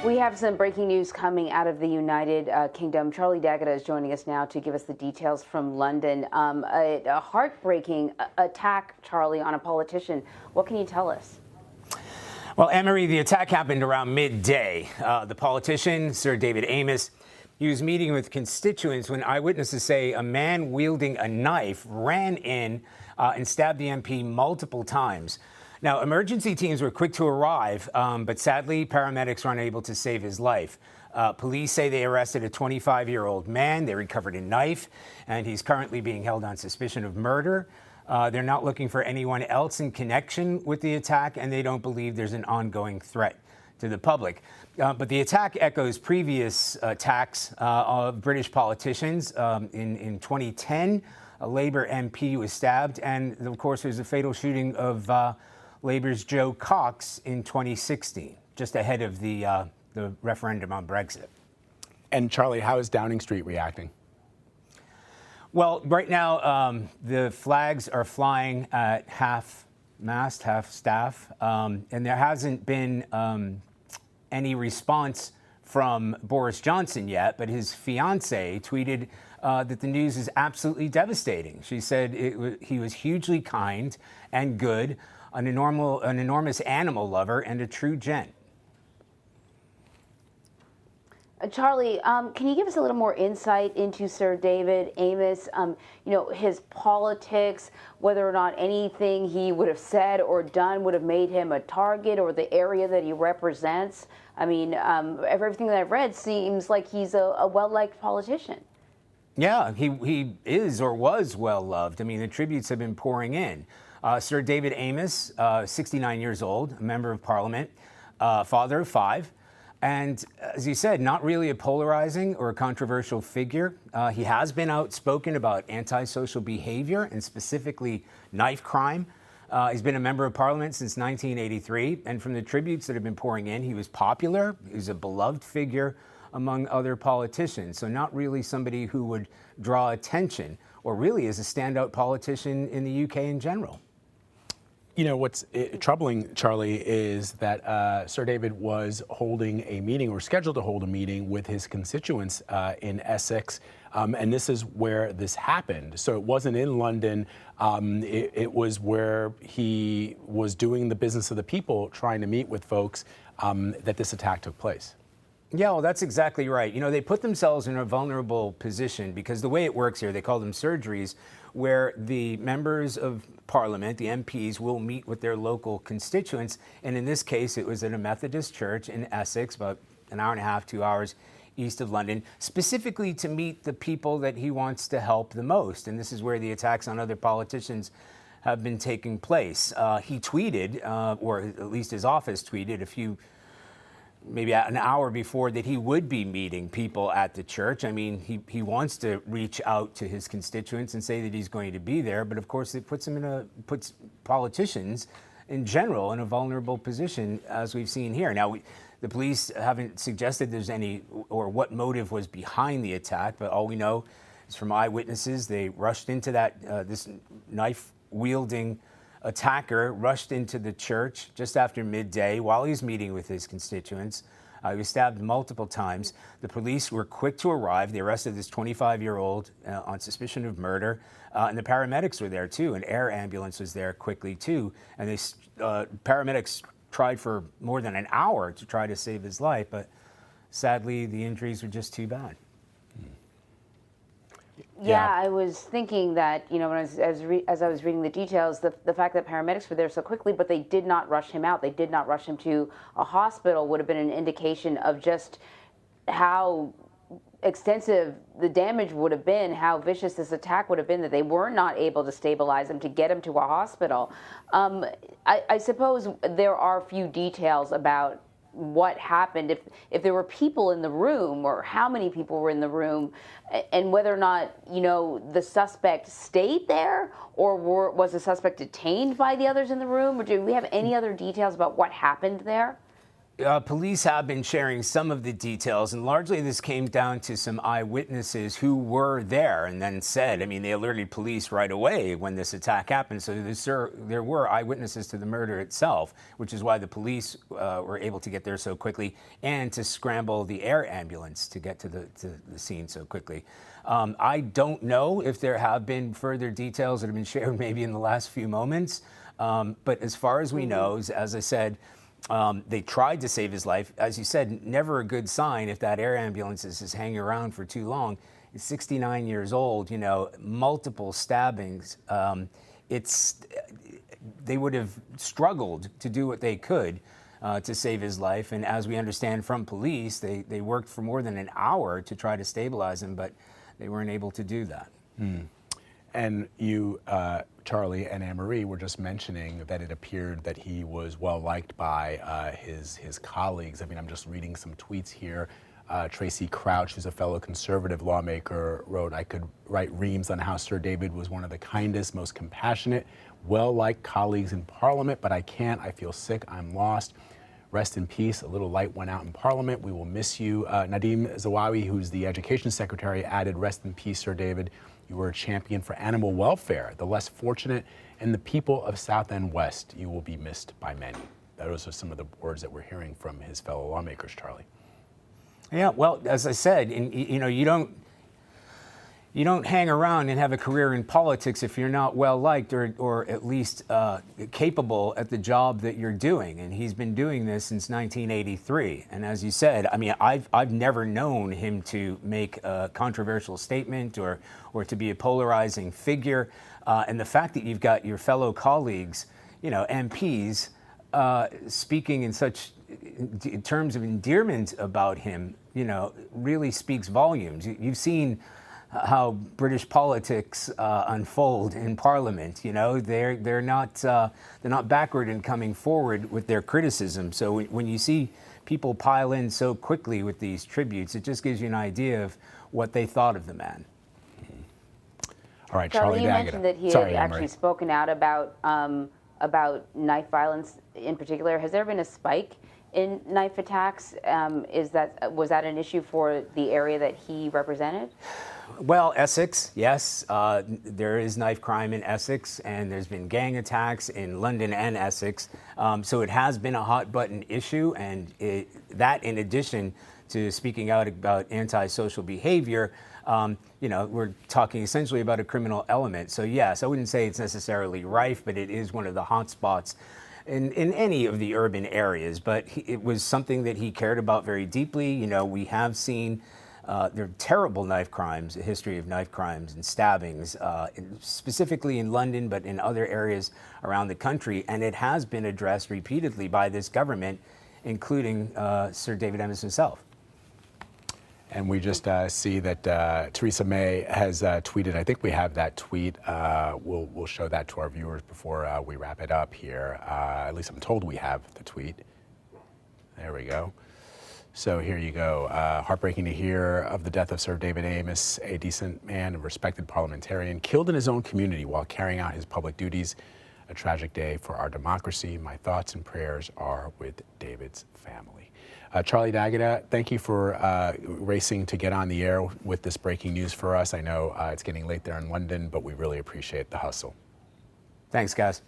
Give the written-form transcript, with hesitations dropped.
We have some breaking news coming out of the United Kingdom. Charlie D'Agata is joining us now to give us the details from London. A heartbreaking attack, Charlie, on a politician. What can you tell us? Well, Emery, the attack happened around midday. The politician, Sir David Amess, he was meeting with constituents when eyewitnesses say a man wielding a knife ran in and stabbed the MP multiple times. Now, emergency teams were quick to arrive, but sadly, paramedics were unable to save his life. Police say they arrested a 25-year-old man. They recovered a knife, and he's currently being held on suspicion of murder. They're not looking for anyone else in connection with the attack, and they don't believe there's an ongoing threat to the public. But the attack echoes previous attacks of British politicians. In 2010, a Labour MP was stabbed, and of course, there's a fatal shooting of Labour's Joe Cox in 2016, just ahead of the referendum on Brexit. And Charlie, how is Downing Street reacting? Well, right now, the flags are flying at half-mast, half-staff, and there hasn't been any response from Boris Johnson yet, but his fiancée tweeted that the news is absolutely devastating. She said he was hugely kind and good, an enormous animal lover, and a true gent. Charlie, can you give us a little more insight into Sir David Amess, his politics, whether or not anything he would have said or done would have made him a target, or the area that he represents? I mean, everything that I've read seems like he's a well-liked politician. Yeah, he is or was well-loved. I mean, the tributes have been pouring in. Sir David Amess, 69 years old, a member of Parliament, father of 5. And as you said, not really a polarizing or a controversial figure. He has been outspoken about antisocial behavior and specifically knife crime. He's been a member of Parliament since 1983. And from the tributes that have been pouring in, he was popular. He was a beloved figure among other politicians. So not really somebody who would draw attention, or really is a standout politician in the UK in general. You know, what's troubling, Charlie, is that Sir David was holding a meeting, or scheduled to hold a meeting, with his constituents in Essex, and this is where this happened. So it wasn't in London. It was where he was doing the business of the people, trying to meet with folks, that this attack took place. Yeah, well, that's exactly right. You know, they put themselves in a vulnerable position because the way it works here, they call them surgeries, where the members of Parliament, the MPs, will meet with their local constituents. And in this case, it was at a Methodist church in Essex, about an hour and a half, 2 hours east of London, specifically to meet the people that he wants to help the most. And this is where the attacks on other politicians have been taking place. He tweeted, or at least his office tweeted maybe an hour before, that he would be meeting people at the church. I mean, he wants to reach out to his constituents and say that he's going to be there, but of course it puts politicians in general in a vulnerable position, as we've seen here. Now, the police haven't suggested there's any, or what motive was behind the attack, but all we know is from eyewitnesses, they rushed into this knife-wielding attacker rushed into the church just after midday while he was meeting with his constituents. He was stabbed multiple times. The police were quick to arrive. They arrested this 25-year-old on suspicion of murder, and the paramedics were there too. An air ambulance was there quickly too, and paramedics tried for more than an hour to try to save his life, but sadly the injuries were just too bad. Yeah, I was thinking that, when as I was reading the details, the fact that paramedics were there so quickly, but they did not rush him out, they did not rush him to a hospital, would have been an indication of just how extensive the damage would have been, how vicious this attack would have been, that they were not able to stabilize him, to get him to a hospital. I suppose there are few details about what happened, if there were people in the room, or how many people were in the room, and whether or not, the suspect stayed there, or was the suspect detained by the others in the room, or do we have any other details about what happened there? Police have been sharing some of the details, and largely this came down to some eyewitnesses who were there and then said, I mean, they alerted police right away when this attack happened. So there were eyewitnesses to the murder itself, which is why the police were able to get there so quickly and to scramble the air ambulance to get to the scene so quickly. I don't know if there have been further details that have been shared maybe in the last few moments, but as far as we know, as I said, they tried to save his life. As you said, never a good sign if that air ambulance is just hanging around for too long. He's 69 years old, you know, multiple stabbings. They would have struggled to do what they could to save his life. And as we understand from police, they worked for more than an hour to try to stabilize him, but they weren't able to do that. And you, Charlie and Anne-Marie, were just mentioning that it appeared that he was well liked by his colleagues. I mean, I'm just reading some tweets here. Tracy Crouch, who's a fellow conservative lawmaker, wrote, "I could write reams on how Sir David was one of the kindest, most compassionate, well-liked colleagues in Parliament, but I can't. I feel sick. I'm lost. Rest in peace. A little light went out in Parliament. We will miss you." Nadeem Zawawi, who's the Education Secretary, added, "Rest in peace, Sir David. You were a champion for animal welfare, the less fortunate, and the people of South End West. You will be missed by many." Those are some of the words that we're hearing from his fellow lawmakers, Charlie. Yeah, well, as I said, you know, you don't hang around and have a career in politics if you're not well liked or at least capable at the job that you're doing. And he's been doing this since 1983. And as you said, I mean, I've never known him to make a controversial statement or to be a polarizing figure. And the fact that you've got your fellow colleagues, you know, MPs, speaking in such in terms of endearment about him, you know, really speaks volumes. You've seen how British politics unfold in Parliament. You know, they're not backward in coming forward with their criticism. So when you see people pile in so quickly with these tributes, it just gives you an idea of what they thought of the man. All right, Charlie, you Daggett. mentioned that he Sorry, had actually spoken out about knife violence in particular. Has there been a spike in knife attacks? Was that an issue for the area that he represented? Well, Essex, yes. There is knife crime in Essex, and there's been gang attacks in London and Essex. So it has been a hot button issue, and that in addition to speaking out about antisocial behavior, you know, we're talking essentially about a criminal element. So yes, I wouldn't say it's necessarily rife, but it is one of the hot spots in any of the urban areas. But it was something that he cared about very deeply. You know, we have seen there are terrible knife crimes, a history of knife crimes and stabbings, specifically in London, but in other areas around the country. And it has been addressed repeatedly by this government, including Sir David Amess himself. And we just see that Theresa May has tweeted. I think we have that tweet. We'll show that to our viewers before we wrap it up here. At least I'm told we have the tweet. There we go. So here you go. Heartbreaking to hear of the death of Sir David Amess, a decent man and respected parliamentarian, killed in his own community while carrying out his public duties. A tragic day for our democracy. My thoughts and prayers are with David's family. Charlie Daggett, thank you for racing to get on the air with this breaking news for us. I know it's getting late there in London, but we really appreciate the hustle. Thanks, guys.